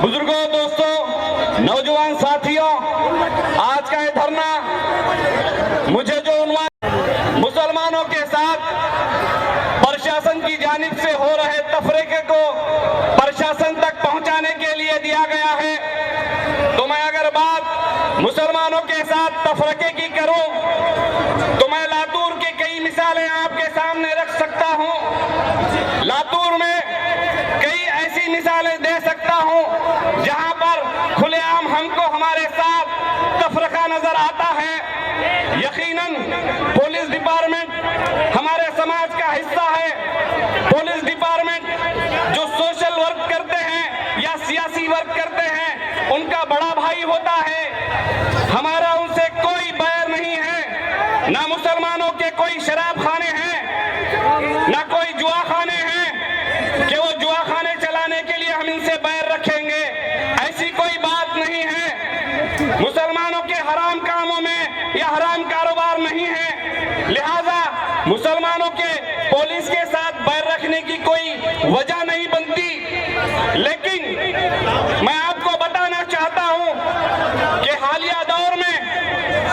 बुजुर्गों, दोस्तों, नौजवान साथियों, आज का ये धरना मुझे जो उन्वान मुसलमानों के साथ प्रशासन की जानिब से हो रहे तफरीके को प्रशासन तक पहुंचाने के लिए दिया गया है, तो मैं अगर बात मुसलमानों के साथ तफरीके की करूं तो मैं लातूर की कई मिसालें आपके सामने रख सकता हूं। लातूर में कई ऐसी मिसालें दे सकता हूं जहां पर खुलेआम हमको हमारे साथ तफरका नजर आता है। यकीनन पुलिस डिपार्टमेंट हमारे समाज का हिस्सा है। पुलिस डिपार्टमेंट जो सोशल वर्क करते हैं या सियासी वर्क करते हैं, उनका बड़ा भाई होता है। हमारा उनसे कोई बैर नहीं है। ना मुसलमानों के कोई शराब खाने हैं, ना कोई जुआ खाने हैं कि वो जुआ खाने चलाने के लिए हम इनसे बैर रखेंगे, ऐसी कोई बात नहीं है। मुसलमानों के हराम कामों में या हराम कारोबार नहीं है, लिहाजा मुसलमानों के पुलिस के साथ बैर रखने की कोई वजह नहीं बनती। लेकिन मैं आपको बताना चाहता हूं कि हालिया दौर में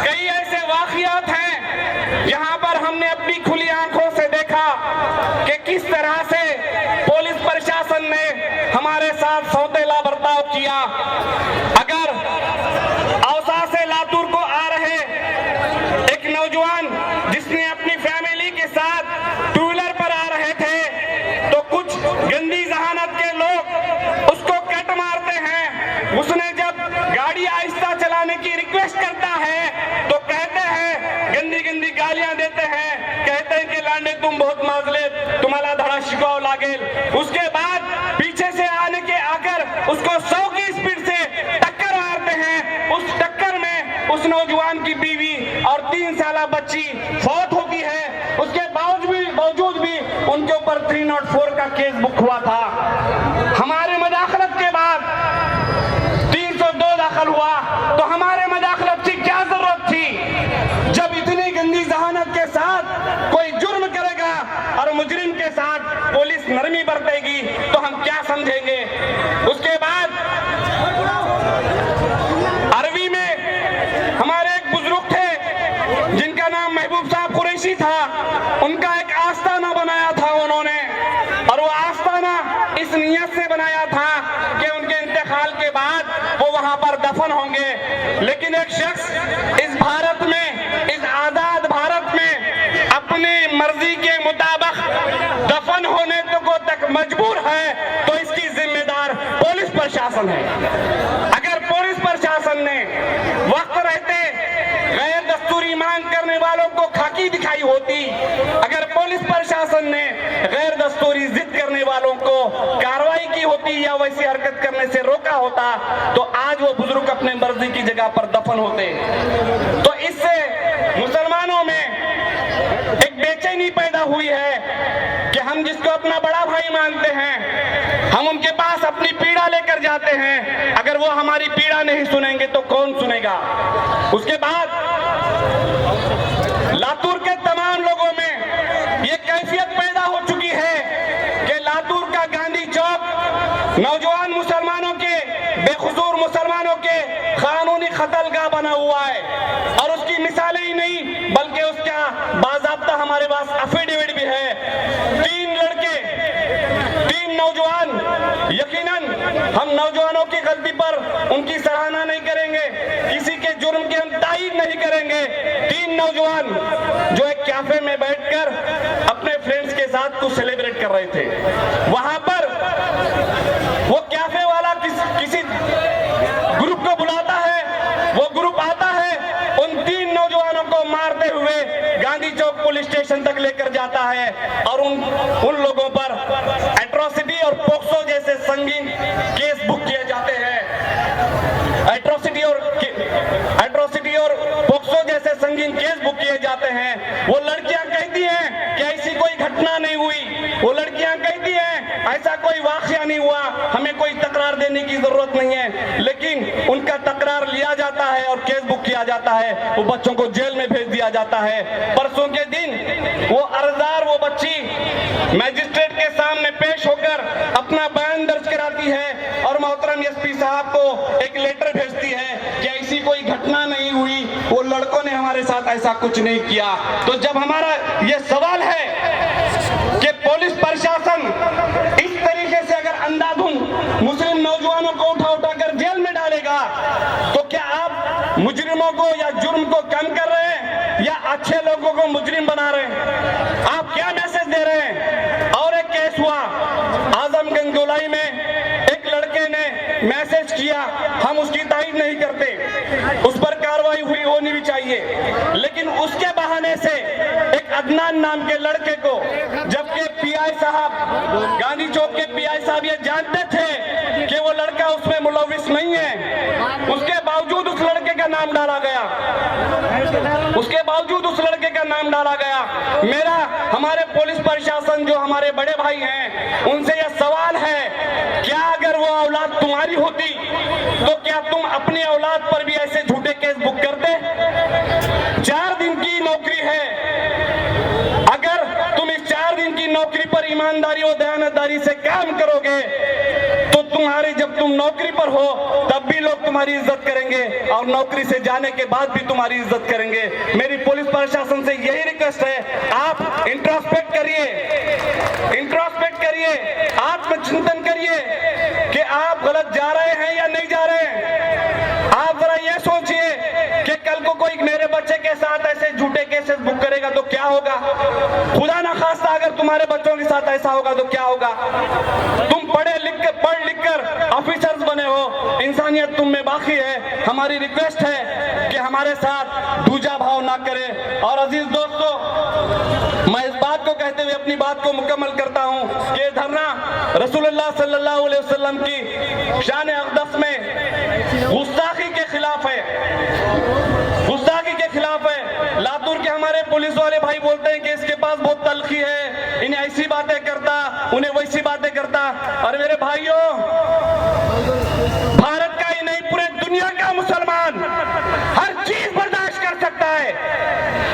कई ऐसे वाकयात हैं जहां पर हमने अपनी खुली आंखों से देखा कि किस तरह से पुलिस प्रशासन ने हमारे साथ सौतेला बर्ताव किया। अगर औसा से लातूर को आ रहे एक नौजवान जिसने अपनी फैमिली के साथ टू व्हीलर पर आ रहे थे, तो कुछ गंदी जहानत के लोग उसको कट मारते हैं। उसने जब गाड़ी आहिस्ता चलाने की रिक्वेस्ट करता है तो कहते हैं, गंदी गंदी गालियां देते हैं, कहते हैं कि लांडे तुम बहुत माजले, तुम्हारा धड़ा शिकाव लागेल। उसके बाद पीछे से आने के आकर उसको 100 की स्पीड से टक्कर मारते हैं। उस टक्कर में उस नौजवान की बीवी और 3 साल बच्ची फौत होती है। उसके बावजूद भी उनके ऊपर 304 का केस बुक हुआ था। हमारे मदाखलत के बाद 302 दाखिल हुआ, तो हमारे मदाखलत की क्या जरूरत थी? जब इतनी गंदी जहानत के साथ कोई जुर्म करेगा और मुजरिम के साथ पुलिस नरमी बरतेगी तो हम क्या समझेंगे? उसके बाद अरवी में हमारे एक बुजुर्ग थे जिनका नाम महबूब साहब कुरैशी था। उनका एक आस्ताना बनाया था उन्होंने, और वो आस्ताना इस नियत से बनाया था कि उनके इंतकाल के बाद वो वहां पर दफन होंगे। लेकिन एक शख्स इस भारत में, इस आजाद भारत में अपनी मर्जी के मुताबिक दफन होने तक मजबूर है, तो इसकी जिम्मेदार पुलिस प्रशासन है। अगर पुलिस प्रशासन ने वक्त रहते गैर दस्तूरी मांग करने वालों को खाकी दिखाई होती, अगर पुलिस प्रशासन ने गैर दस्तूरी जिद करने वालों को कार्रवाई की होती या वैसी हरकत करने से रोका होता, तो आज वो बुजुर्ग अपने मर्जी की जगह पर दफन होते। तो इससे मुसलमानों में एक बेचैनी पैदा हुई है कि हम जिसको अपना बड़ा भाई मानते हैं, हम उनके पास अपनी पीड़ा लेकर जाते हैं। अगर वो हमारी पीड़ा नहीं सुनेंगे तो कौन सुनेगा? उसके बाद लातूर के तमाम लोगों में ये कैफियत पैदा हो चुकी है कि लातूर का गांधी चौक नौजवान मुसलमानों के, बेखुसूर मुसलमानों के कानूनी कत्लगाह बना हुआ है। और उसकी मिसालें ही नहीं बल्कि उसका बाज़ाब्ता हमारे पास एफिडेविट भी है। 3 लड़के, 3 नौजवान, यकीनन हम नौजवानों की गलती पर उनकी सराहना नहीं करेंगे, किसी के जुर्म की हम तायीद नहीं करेंगे। 3 नौजवान जो एक कैफे में बैठकर अपने फ्रेंड्स के साथ कुछ सेलिब्रेट कर रहे थे, वहां पर वो कैफे वाला किसी ग्रुप को बुलाता है, वो ग्रुप आता है, उन 3 नौजवानों को मारते हुए गांधी चौक पुलिस स्टेशन तक लेकर जाता है और उन लोगों पर एट्रोसिटी और पोक्सो जैसे संगीन केस बुक किए जाते हैं। एट्रोसिटी और पोक्सो जैसे संगीन केस बुक किए जाते हैं। वो लड़कियां कहती हैं कि ऐसी कोई घटना नहीं हुई, वो लड़कियां कहती हैं ऐसा कोई वाकया नहीं हुआ, हमें कोई तकरार देने की जरूरत नहीं है, लेकिन उनका तकरार लिया जाता है और केस बुक किया जाता है, वो बच्चों को जेल में भेज दिया जाता है। परसों के दिन वो अर्जदार, वो बच्ची मैजिस्ट्रेट के सामने पेश होकर अपना बयान दर्ज कराती है और मोहतरम एसपी साहब को एक लेटर भेजती है कि ऐसी कोई घटना नहीं हुई, वो लड़कों ने हमारे साथ ऐसा कुछ नहीं किया। तो जब हमारा ये सवाल है कि पुलिस प्रशासन इस तरीके से अगर अंधाधुंध मुस्लिम नौजवानों को उठा कर जेल में डालेगा, तो क्या आप मुजरिमों को या जुर्म को कम कर रहे हैं या अच्छे लोगों को मुजरिम बना रहे हैं? आप क्या मैसेज दे रहे हैं? और एक केस हुआ आजमगंज गोलाई में, एक लड़के ने मैसेज किया, हम उसकी तारीफ नहीं करते, उस पर कार्रवाई हुई होनी भी चाहिए, लेकिन उसके बहाने से एक अदनान नाम के लड़के को, जबकि पीआई साहब, गांधी चौक के पीआई साहब ये जानते थे कि वो लड़का उसमें मुलविस नहीं है, उसके बावजूद उस लड़के का नाम डाला गया, उसके बावजूद उस लड़के का नाम डाला गया। मेरा हमारे पुलिस प्रशासन जो हमारे बड़े भाई हैं उनसे यह सवाल है, क्या अगर वो औलाद तुम्हारी होती तो क्या तुम अपनी औलाद पर भी ऐसे झूठे केस बुक करते? 4 दिन की नौकरी है, अगर तुम इस 4 दिन की नौकरी पर ईमानदारी और दयानतदारी से काम करोगे तो तुम्हारी, जब तुम नौकरी पर हो तब भी लोग तुम्हारी इज्जत करेंगे और नौकरी से जाने के बाद भी तुम्हारी इज्जत करेंगे। मेरी पुलिस प्रशासन से यही रिक्वेस्ट है, आप इंट्रोस्पेक्ट करिए, आत्मचिंतन करिए कि आप गलत जा रहे हैं या नहीं जा रहे हैं। आप जरा ये सोचिए कि कल को कोई मेरे बच्चे के साथ ऐसे झूठे केसेस बुक करेगा तो क्या होगा? खुदा ना खास्ता अगर तुम्हारे बच्चों के साथ ऐसा होगा तो क्या होगा? तुम पढ़ लिख कर ऑफिसर्स बने हो, इंसानियत तुम में बाकी है। हमारी रिक्वेस्ट है कि हमारे साथ दूजा भाव ना करें। और अजीज दोस्तों, मैं इस बात को कहते हुए अपनी बात को मुकम्मल करता हूं कि धरना रसूलुल्लाह सल्लल्लाहु अलैहि वसल्लम की शान अक़दस में गुस्ताखी के खिलाफ है, गुस्ताखी के खिलाफ है। लातूर के हमारे पुलिस वाले भाई बोलते हैं कि इसके पास बहुत तलखी है, इन्हें ऐसी बातें करता, उन्हें वैसी बातें करता। और मेरे भाइयों, भारत का ही नहीं पूरे दुनिया का मुसलमान हर चीज बर्दाश्त कर सकता है,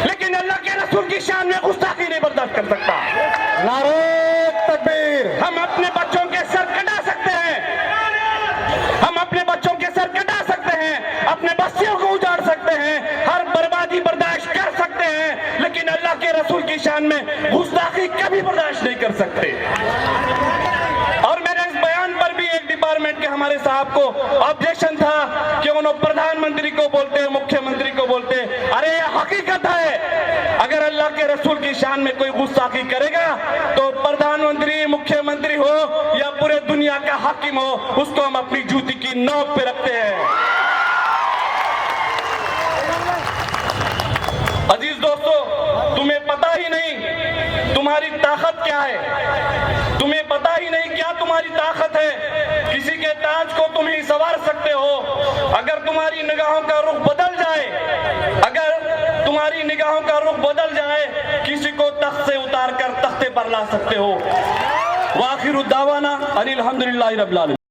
लेकिन अल्लाह के रसूल की शान में गुस्ताखी नहीं बर्दाश्त कर सकता। नारे तकबीर। हम अपने बच्चों के सर कटा सकते हैं, हम अपने बच्चों के सर कटा सकते हैं, अपने बस्तियों को उजाड़ सकते हैं, हर बर्बादी बर्दाश्त कर सकते हैं, लेकिन अल्लाह के रसूल की शान में गुस्ताखी कभी बर्दाश्त नहीं कर सकते। और मेरे इस बयान पर भी एक डिपार्टमेंट के हमारे साहब को ऑब्जेक्शन था कि उन्होंने प्रधानमंत्री को बोलते, मुख्यमंत्री को बोलते। अरे ये हकीकत है, अगर अल्लाह के रसूल की शान में कोई गुस्ताखी करेगा तो प्रधानमंत्री, मुख्यमंत्री हो या पूरे दुनिया का हाकिम हो, उसको हम अपनी जूती की नोक पे रखते हैं। अजीज दोस्तों, तुम्हें पता ही नहीं तुम्हारी ताकत क्या है, तुम्हें पता ही नहीं क्या तुम्हारी ताकत है। किसी के ताज को तुम ही संवार सकते हो। अगर तुम्हारी निगाहों का रुख बदल जाए, अगर तुम्हारी निगाहों का रुख बदल जाए, किसी को तख्त से उतार कर तख्ते पर ला सकते हो। वाखिर दावाना अनिल हम्दुलिल्लाहि रब्बिल आलमीन।